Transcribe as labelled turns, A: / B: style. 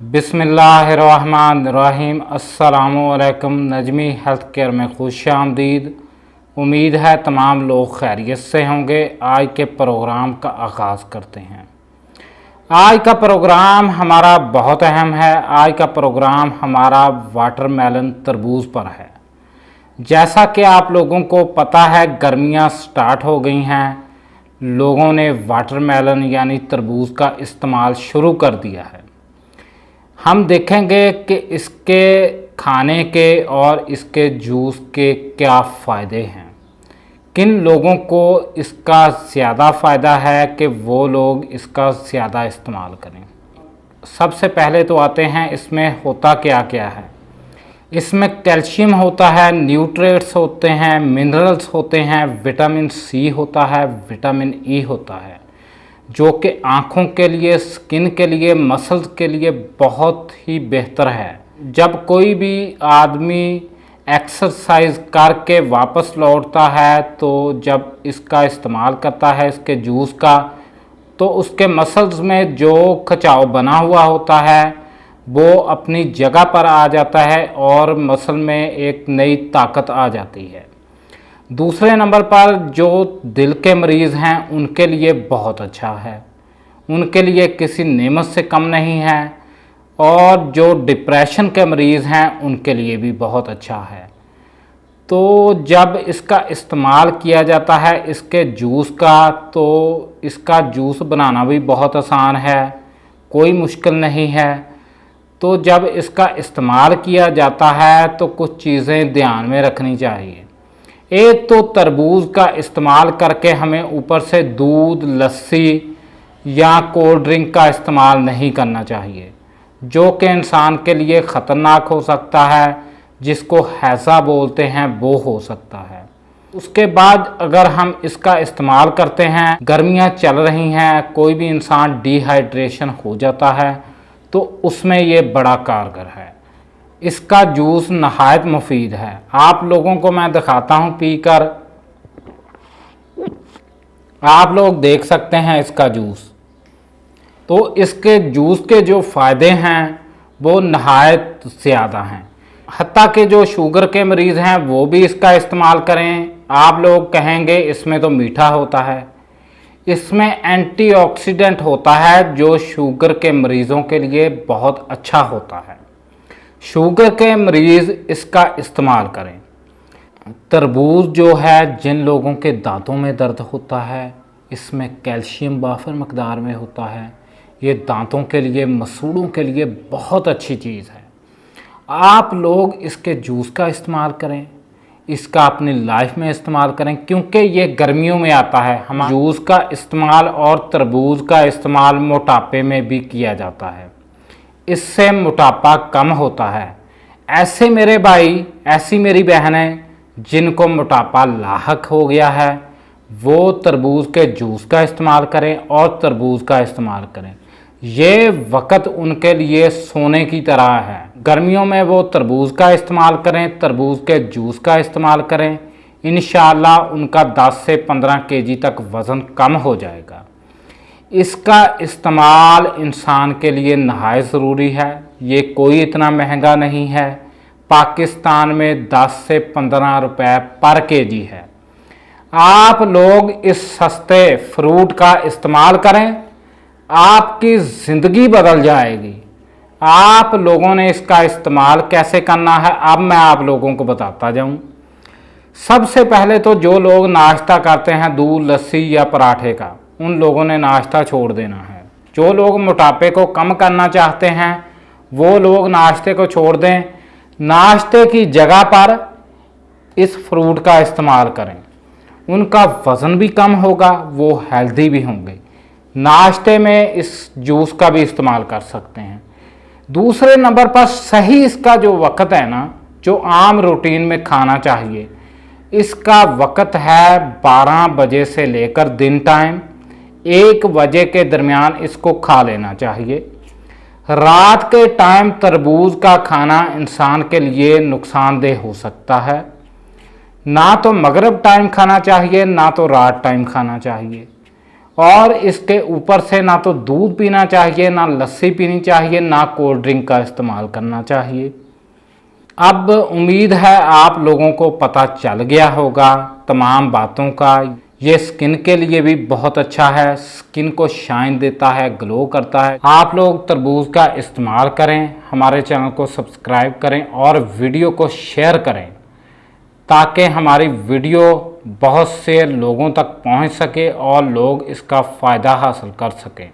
A: बिस्मिल्लाहिर्रहमानिर्रहीम। अस्सलामुअलैकुम। Najmi health care में खुशामदीद। उम्मीद है तमाम लोग खैरियत से होंगे। आज के प्रोग्राम का आगाज़ करते हैं। आज का प्रोग्राम हमारा बहुत अहम है। आज का प्रोग्राम हमारा वाटरमेलन तरबूज पर है। जैसा कि आप लोगों को पता है, गर्मियां स्टार्ट हो गई हैं। लोगों ने वाटरमेलन यानी तरबूज का इस्तेमाल शुरू कर दिया है। हम देखेंगे कि इसके खाने के और इसके जूस के क्या फ़ायदे हैं। किन लोगों को इसका ज़्यादा फ़ायदा है कि वो लोग इसका ज़्यादा इस्तेमाल करें। सबसे पहले तो आते हैं इसमें होता क्या क्या है। इसमें कैल्शियम होता है, न्यूट्रिएंट्स होते हैं, मिनरल्स होते हैं, विटामिन सी होता है, विटामिन ई होता है, जो कि आँखों के लिए, स्किन के लिए, मसल्स के लिए बहुत ही बेहतर है। जब कोई भी आदमी एक्सरसाइज करके वापस लौटता है तो जब इसका इस्तेमाल करता है, इसके जूस का, तो उसके मसल्स में जो खिंचाव बना हुआ होता है वो अपनी जगह पर आ जाता है और मसल में एक नई ताकत आ जाती है। दूसरे नंबर पर जो दिल के मरीज़ हैं उनके लिए बहुत अच्छा है, उनके लिए किसी नेमत से कम नहीं है। और जो डिप्रेशन के मरीज़ हैं उनके लिए भी बहुत अच्छा है। तो जब इसका इस्तेमाल किया जाता है इसके जूस का, तो इसका जूस बनाना भी बहुत आसान है, कोई मुश्किल नहीं है। तो जब इसका इस्तेमाल किया जाता है तो कुछ चीज़ें ध्यान में रखनी चाहिए। एक तो तरबूज का इस्तेमाल करके हमें ऊपर से दूध, लस्सी या कोल्ड ड्रिंक का इस्तेमाल नहीं करना चाहिए, जो कि इंसान के लिए ख़तरनाक हो सकता है, जिसको हैज़ा बोलते हैं, वो हो सकता है। उसके बाद अगर हम इसका इस्तेमाल करते हैं, गर्मियां चल रही हैं, कोई भी इंसान डिहाइड्रेशन हो जाता है तो उसमें ये बड़ा कारगर है। इसका जूस नहायत मुफीद है। आप लोगों को मैं दिखाता हूँ पीकर, आप लोग देख सकते हैं इसका जूस। तो इसके जूस के जो फ़ायदे हैं वो नहायत ज़्यादा हैं। हत्ता कि जो शुगर के मरीज़ हैं वो भी इसका इस्तेमाल करें। आप लोग कहेंगे इसमें तो मीठा होता है। इसमें एंटीऑक्सीडेंट होता है जो शुगर के मरीज़ों के लिए बहुत अच्छा होता है। शुगर के मरीज़ इसका इस्तेमाल करें। तरबूज जो है, जिन लोगों के दांतों में दर्द होता है, इसमें कैल्शियम वाफर मकदार में होता है। ये दांतों के लिए, मसूड़ों के लिए बहुत अच्छी चीज़ है। आप लोग इसके जूस का इस्तेमाल करें, इसका अपनी लाइफ में इस्तेमाल करें, क्योंकि ये गर्मियों में आता है। हम जूस का इस्तेमाल और तरबूज का इस्तेमाल मोटापे में भी किया जाता है, इससे मोटापा कम होता है। ऐसे मेरे भाई, ऐसी मेरी बहनें जिनको मोटापा लाहक हो गया है, वो तरबूज के जूस का इस्तेमाल करें और तरबूज का इस्तेमाल करें। ये वक्त उनके लिए सोने की तरह है। गर्मियों में वो तरबूज का इस्तेमाल करें, तरबूज के जूस का इस्तेमाल करें। इंशाअल्लाह उनका 10 से 15 केजी तक वज़न कम हो जाएगा। इसका इस्तेमाल इंसान के लिए नहायत ज़रूरी है। ये कोई इतना महंगा नहीं है। पाकिस्तान में 10 से 15 रुपए पर केजी है। आप लोग इस सस्ते फ्रूट का इस्तेमाल करें, आपकी ज़िंदगी बदल जाएगी। आप लोगों ने इसका इस्तेमाल कैसे करना है अब मैं आप लोगों को बताता जाऊं। सबसे पहले तो जो लोग नाश्ता करते हैं दूध, लस्सी या पराठे का, उन लोगों ने नाश्ता छोड़ देना है। जो लोग मोटापे को कम करना चाहते हैं वो लोग नाश्ते को छोड़ दें। नाश्ते की जगह पर इस फ्रूट का इस्तेमाल करें, उनका वज़न भी कम होगा, वो हेल्दी भी होंगे। नाश्ते में इस जूस का भी इस्तेमाल कर सकते हैं। दूसरे नंबर पर सही इसका जो वक़्त है ना, जो आम रूटीन में खाना चाहिए, इसका वक़्त है 12 बजे से लेकर दिन टाइम 1 बजे के दरमियान इसको खा लेना चाहिए। रात के टाइम तरबूज का खाना इंसान के लिए नुकसानदेह हो सकता है। ना तो मगरिब टाइम खाना चाहिए, ना तो रात टाइम खाना चाहिए। और इसके ऊपर से ना तो दूध पीना चाहिए, ना लस्सी पीनी चाहिए, ना कोल्ड ड्रिंक का इस्तेमाल करना चाहिए। अब उम्मीद है आप लोगों को पता चल गया होगा तमाम बातों का। ये स्किन के लिए भी बहुत अच्छा है, स्किन को शाइन देता है, ग्लो करता है। आप लोग तरबूज का इस्तेमाल करें, हमारे चैनल को सब्सक्राइब करें और वीडियो को शेयर करें ताकि हमारी वीडियो बहुत से लोगों तक पहुंच सके और लोग इसका फ़ायदा हासिल कर सकें।